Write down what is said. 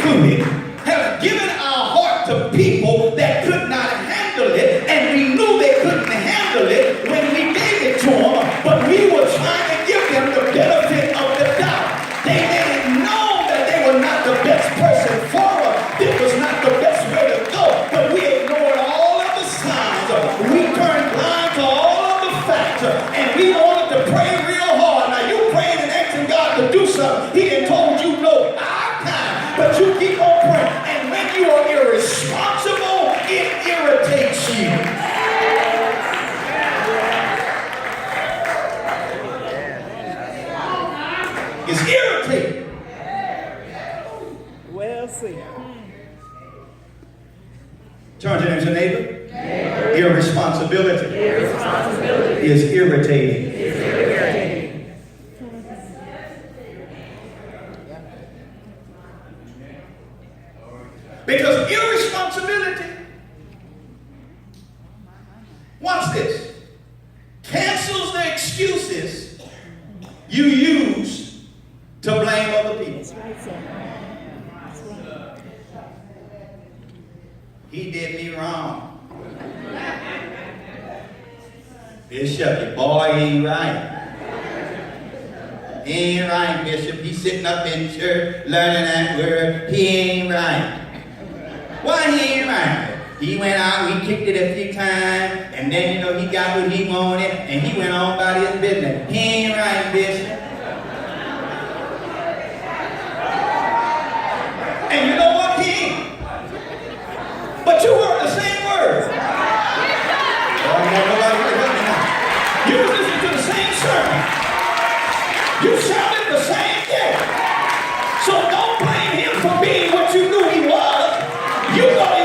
included, have given our heart to people that could not handle it, and we knew they couldn't handle it when we gave it to them, but we were trying to give them the benefit of the doubt. They didn't know that they were not the best person for us. It was not the best way to go, but we ignored all of the signs. We turned blind to all of the facts, and we wanted to pray real hard. Now you praying and asking God to do something He done told you no time, but you keep on praying, and when you are irresponsible, it irritates you. It's irritating. Well said. Turn to your neighbor. Irresponsibility is irritating. Because irresponsibility, watch this, cancels the excuses you use to blame other people. That's right, sir. That's right. He did me wrong. Bishop, your boy ain't right. He ain't right, Bishop. He's sitting up in church learning that word. He ain't right. Why he ain't right? He went out, he kicked it a few times, and then, he got what he wanted, and he went on about his business. He ain't right, Bishop. And you know what, King? But you heard the same words. You were listening to the same sermon. You shouted the same thing. So don't blame him for being what you knew he was. You know